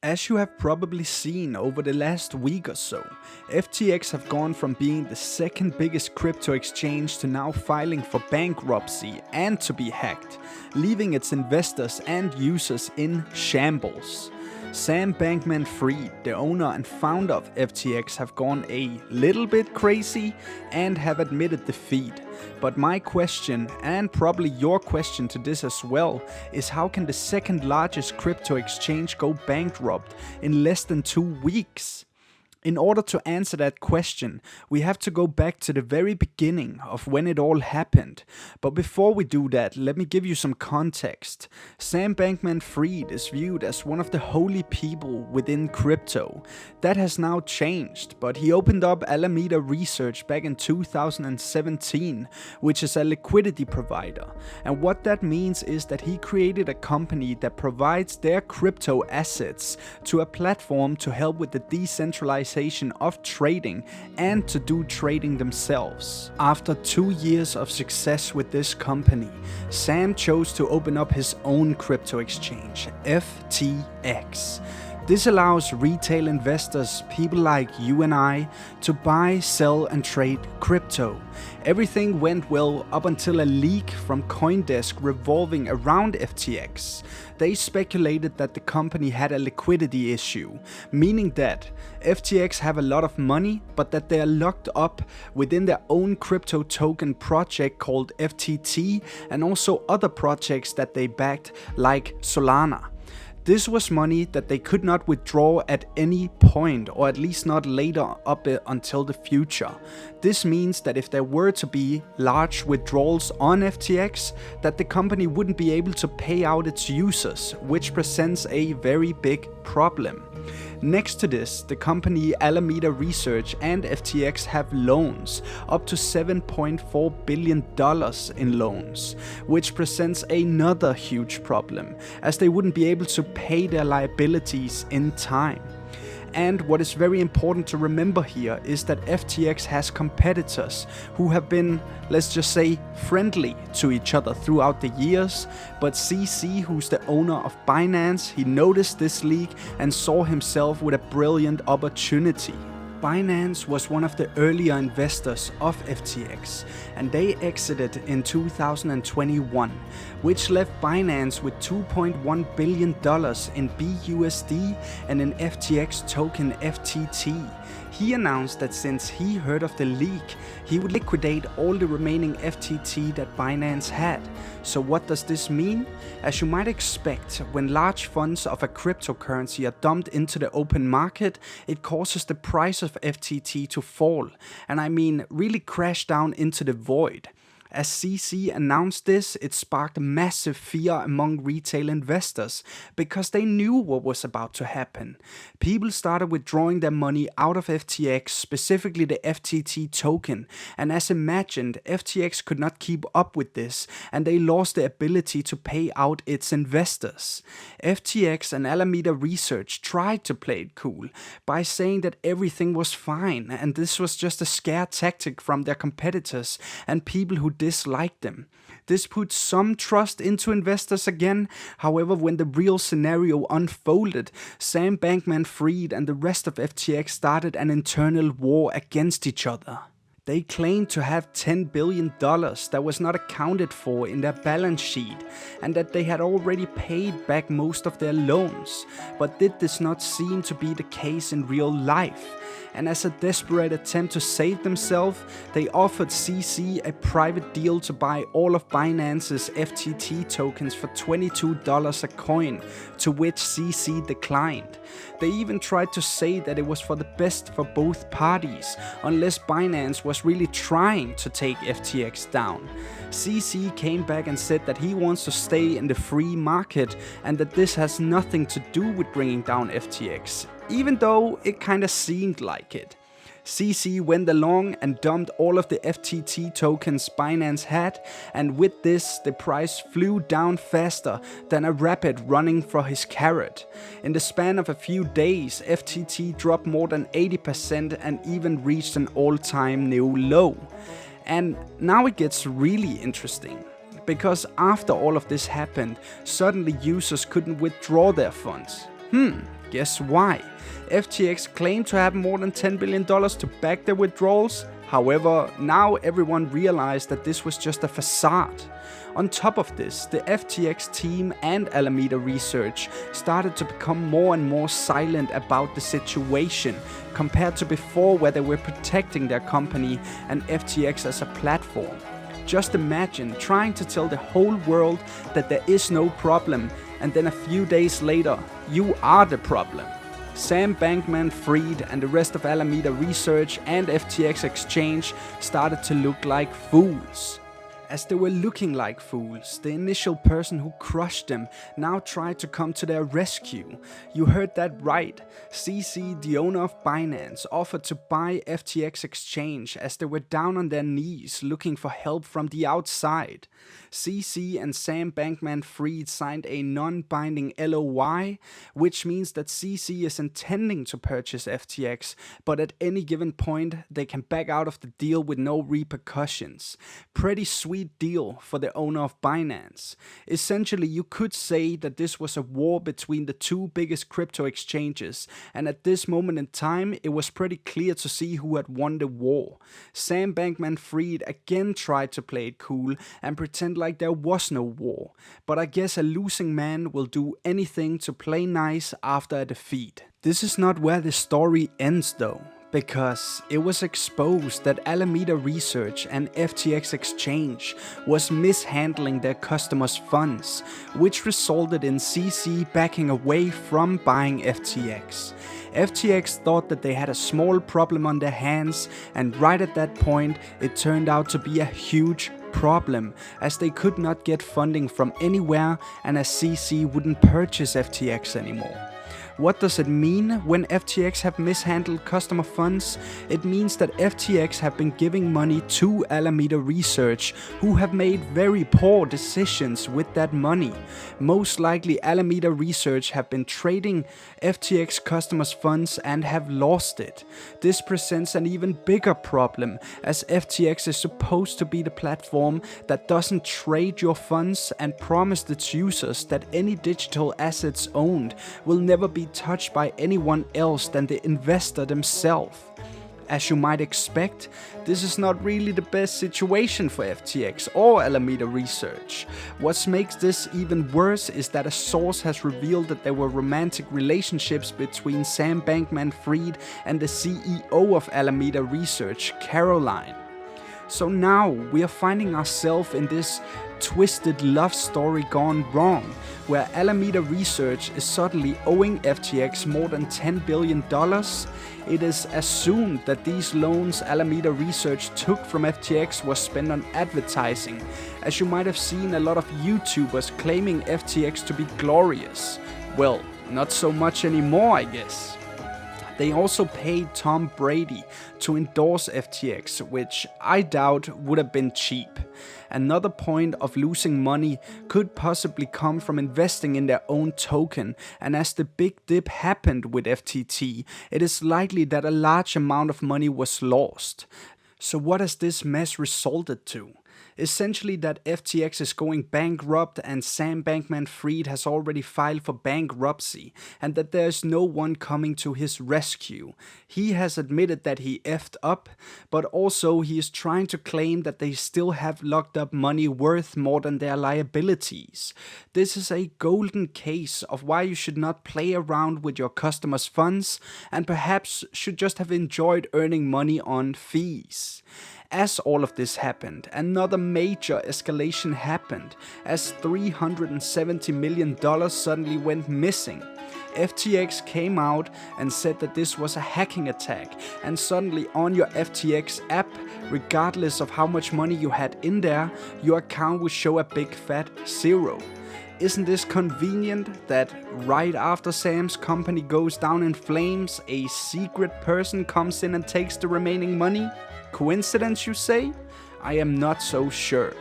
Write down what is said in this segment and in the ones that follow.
As you have probably seen over the last week or so, FTX have gone from being the second biggest crypto exchange to now filing for bankruptcy and to be hacked, leaving its investors and users in shambles. Sam Bankman-Fried, the owner and founder of FTX, have gone a little bit crazy and have admitted defeat. But my question, and probably your question to this as well, is how can the second largest crypto exchange go bankrupt in less than 2 weeks? In order to answer that question, we have to go back to the very beginning of when it all happened. But before we do that, let me give you some context. Sam Bankman-Fried is viewed as one of the holy people within crypto. That has now changed, but he opened up Alameda Research back in 2017, which is a liquidity provider. And what that means is that he created a company that provides their crypto assets to a platform to help with the decentralization of trading and to do trading themselves. After 2 years of success with this company, Sam chose to open up his own crypto exchange, FTX. This allows retail investors, people like you and I, to buy, sell and trade crypto. Everything went well up until a leak from CoinDesk revolving around FTX. They speculated that the company had a liquidity issue, meaning that FTX have a lot of money, but that they are locked up within their own crypto token project called FTT and also other projects that they backed like Solana. This was money that they could not withdraw at any point, or at least not later up until the future. This means that if there were to be large withdrawals on FTX, that the company wouldn't be able to pay out its users, which presents a very big problem. Next to this, the company Alameda Research and FTX have loans, up to $7.4 billion in loans, which presents another huge problem, as they wouldn't be able to pay their liabilities in time. And what is very important to remember here is that FTX has competitors who have been, let's just say, friendly to each other throughout the years. But CC, who's the owner of Binance, he noticed this leak and saw himself with a brilliant opportunity. Binance was one of the earlier investors of FTX, and they exited in 2021, which left Binance with $2.1 billion in BUSD and an FTX token FTT. He announced that since he heard of the leak, he would liquidate all the remaining FTT that Binance had. So what does this mean? As you might expect, when large funds of a cryptocurrency are dumped into the open market, it causes the price of FTT to fall, and I mean really crash down into the void. As CC announced this, it sparked massive fear among retail investors because they knew what was about to happen. People started withdrawing their money out of FTX, specifically the FTT token, and as imagined, FTX could not keep up with this and they lost the ability to pay out its investors. FTX and Alameda Research tried to play it cool by saying that everything was fine and this was just a scare tactic from their competitors and people who disliked them. This put some trust into investors again. However, when the real scenario unfolded, Sam Bankman-Fried and the rest of FTX started an internal war against each other. They claimed to have $10 billion that was not accounted for in their balance sheet and that they had already paid back most of their loans. But this does not seem to be the case in real life. And as a desperate attempt to save themselves, they offered CC a private deal to buy all of Binance's FTT tokens for $22 a coin, to which CC declined. They even tried to say that it was for the best for both parties, unless Binance was really trying to take FTX down. CC came back and said that he wants to stay in the free market and that this has nothing to do with bringing down FTX, even though it kinda seemed like it. CC went along and dumped all of the FTT tokens Binance had, and with this the price flew down faster than a rabbit running for his carrot. In the span of a few days, FTT dropped more than 80% and even reached an all-time new low. And now it gets really interesting, because after all of this happened, suddenly users couldn't withdraw their funds. Guess why? FTX claimed to have more than $10 billion to back their withdrawals. However, now everyone realized that this was just a facade. On top of this, the FTX team and Alameda Research started to become more and more silent about the situation compared to before, where they were protecting their company and FTX as a platform. Just imagine trying to tell the whole world that there is no problem, and then a few days later, you are the problem. Sam Bankman-Fried and the rest of Alameda Research and FTX Exchange started to look like fools. As they were looking like fools, the initial person who crushed them now tried to come to their rescue. You heard that right. CC, the owner of Binance, offered to buy FTX Exchange as they were down on their knees looking for help from the outside. CC and Sam Bankman-Fried signed a non-binding LOI, which means that CC is intending to purchase FTX, but at any given point they can back out of the deal with no repercussions. Pretty sweet deal for the owner of Binance. Essentially, you could say that this was a war between the two biggest crypto exchanges, and at this moment in time, it was pretty clear to see who had won the war. Sam Bankman-Fried again tried to play it cool and pretend like there was no war, but I guess a losing man will do anything to play nice after a defeat. This is not where the story ends though, because it was exposed that Alameda Research and FTX Exchange was mishandling their customers' funds, which resulted in CC backing away from buying FTX. FTX thought that they had a small problem on their hands, and right at that point it turned out to be a huge problem, as they could not get funding from anywhere and as CC wouldn't purchase FTX anymore. What does it mean when FTX have mishandled customer funds? It means that FTX have been giving money to Alameda Research, who have made very poor decisions with that money. Most likely Alameda Research have been trading FTX customers' funds and have lost it. This presents an even bigger problem, as FTX is supposed to be the platform that doesn't trade your funds and promised its users that any digital assets owned will never be touched by anyone else than the investor themselves. As you might expect, this is not really the best situation for FTX or Alameda Research. What makes this even worse is that a source has revealed that there were romantic relationships between Sam Bankman-Fried and the CEO of Alameda Research, Caroline. So now we are finding ourselves in this twisted love story gone wrong, where Alameda Research is suddenly owing FTX more than $10 billion. It is assumed that these loans Alameda Research took from FTX was spent on advertising, as you might have seen a lot of YouTubers claiming FTX to be glorious. Well, not so much anymore, I guess. They also paid Tom Brady to endorse FTX, which I doubt would have been cheap. Another point of losing money could possibly come from investing in their own token, and as the big dip happened with FTT, it is likely that a large amount of money was lost. So what has this mess resulted to? Essentially that FTX is going bankrupt and Sam Bankman-Fried has already filed for bankruptcy, and that there is no one coming to his rescue. He has admitted that he effed up, but also he is trying to claim that they still have locked up money worth more than their liabilities. This is a golden case of why you should not play around with your customers' funds and perhaps should just have enjoyed earning money on fees. As all of this happened, another major escalation happened, as $370 million suddenly went missing. FTX came out and said that this was a hacking attack, and suddenly on your FTX app, regardless of how much money you had in there, your account would show a big fat 0. Isn't this convenient that right after Sam's company goes down in flames, a secret person comes in and takes the remaining money? Coincidence, you say? I am not so sure.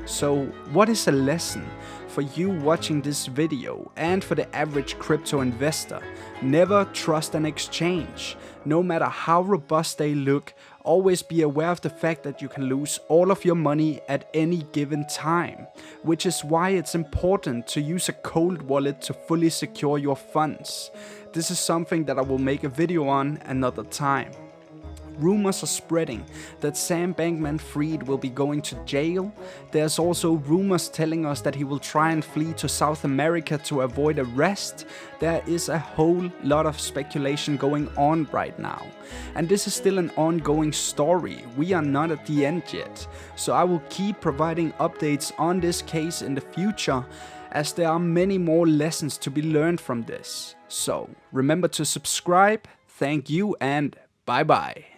So what is a lesson for you watching this video and for the average crypto investor? Never trust an exchange. No matter how robust they look, always be aware of the fact that you can lose all of your money at any given time, which is why it's important to use a cold wallet to fully secure your funds. this is something that I will make a video on another time. Rumors are spreading that Sam Bankman-Fried will be going to jail. There's also rumors telling us that he will try and flee to South America to avoid arrest. There is a whole lot of speculation going on right now. And this is still an ongoing story. We are not at the end yet. So I will keep providing updates on this case in the future, as there are many more lessons to be learned from this. So remember to subscribe. Thank you and bye bye.